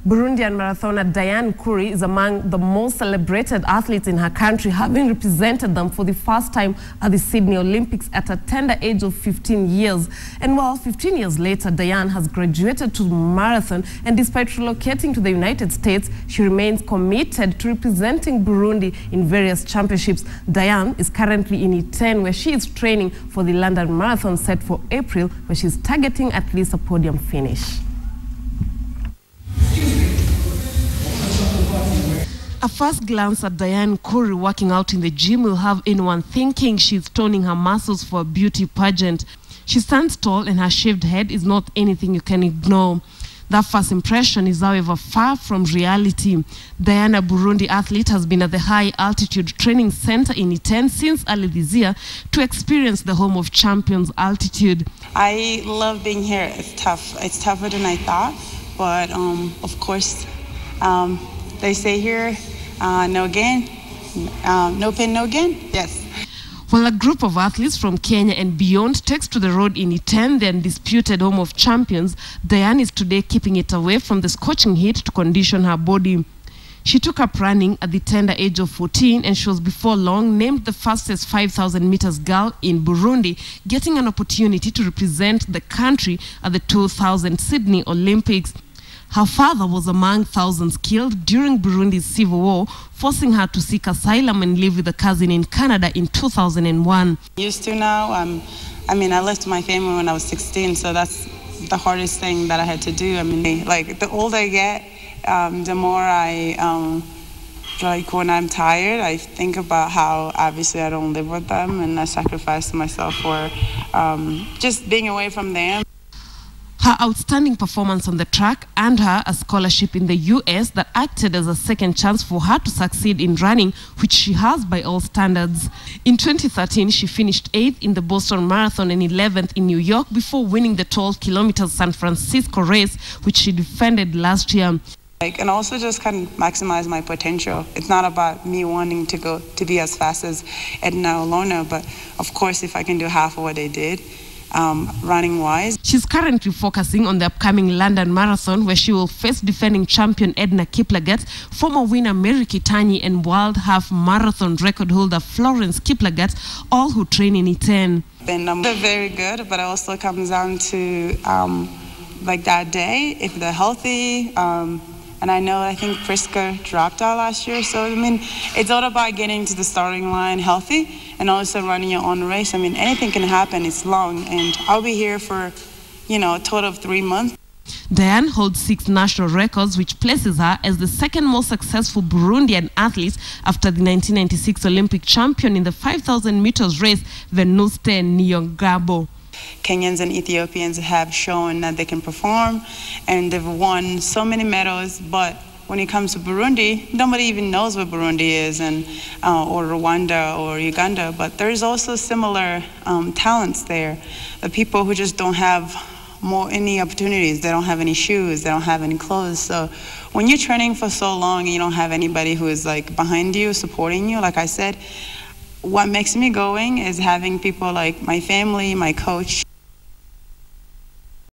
Burundian marathoner Diane Nkuri is among the most celebrated athletes in her country, having represented them for the first time at the Sydney Olympics at a tender age of 15 years. And while 15 years later, Diane has graduated to marathon, and despite relocating to the United States, she remains committed to representing Burundi in various championships. Diane is currently in Iten, where she is training for the London Marathon set for April, where she's targeting at least a podium finish. A first glance at Diane Nkuri working out in the gym will have anyone thinking she's toning her muscles for a beauty pageant. She stands tall and her shaved head is not anything you can ignore. That first impression is, however, far from reality. Diane, a Burundian athlete, has been at the High Altitude Training Center in Iten since early this year to experience the home of champions altitude. I love being here. It's tough. It's tougher than I thought, but of course, they say here, no gain, no pain, no gain. Yes. While a group of athletes from Kenya and beyond takes to the road in Iten, the undisputed home of champions, Diane is today keeping it away from the scorching heat to condition her body. She took up running at the tender age of 14, and she was before long named the fastest 5,000 meters girl in Burundi, getting an opportunity to represent the country at the 2000 Sydney Olympics. Her father was among thousands killed during Burundi's civil war, forcing her to seek asylum and live with a cousin in Canada in 2001. Used to now. I mean, I left my family when I was 16, so that's the hardest thing that I had to do. I mean, like, the older I get, the more I, like, when I'm tired, I think about how obviously I don't live with them, and I sacrifice myself for just being away from them. Her outstanding performance on the track earned her a scholarship in the US that acted as a second chance for her to succeed in running, which she has by all standards. In 2013, she finished 8th in the Boston Marathon and 11th in New York before winning the 12-kilometer San Francisco race, which she defended last year. And also just kind of maximize my potential. It's not about me wanting to be as fast as Edna or Lorna, but of course, if I can do half of what they did, running-wise. She's currently focusing on the upcoming London Marathon, where she will face defending champion Edna Kiplagat, former winner Mary Kitanyi, and world half marathon record holder Florence Kiplagat, all who train in Iten. They're very good, but it also comes down to like that day, if they're healthy. And I think Priska dropped out last year. So, I mean, it's all about getting to the starting line healthy and also running your own race. I mean, anything can happen. It's long. And I'll be here for, a total of 3 months. Diane holds 6 national records, which places her as the second most successful Burundian athlete after the 1996 Olympic champion in the 5,000 meters race, Venuste Niyongabo. Kenyans and Ethiopians have shown that they can perform, and they've won so many medals, but when it comes to Burundi, nobody even knows what Burundi is, and or Rwanda or Uganda, but there's also similar talents there. The people who just don't have any opportunities, they don't have any shoes, they don't have any clothes. So when you're training for so long and you don't have anybody who is like behind you, supporting you, like I said, what makes me going is having people like my family, my coach.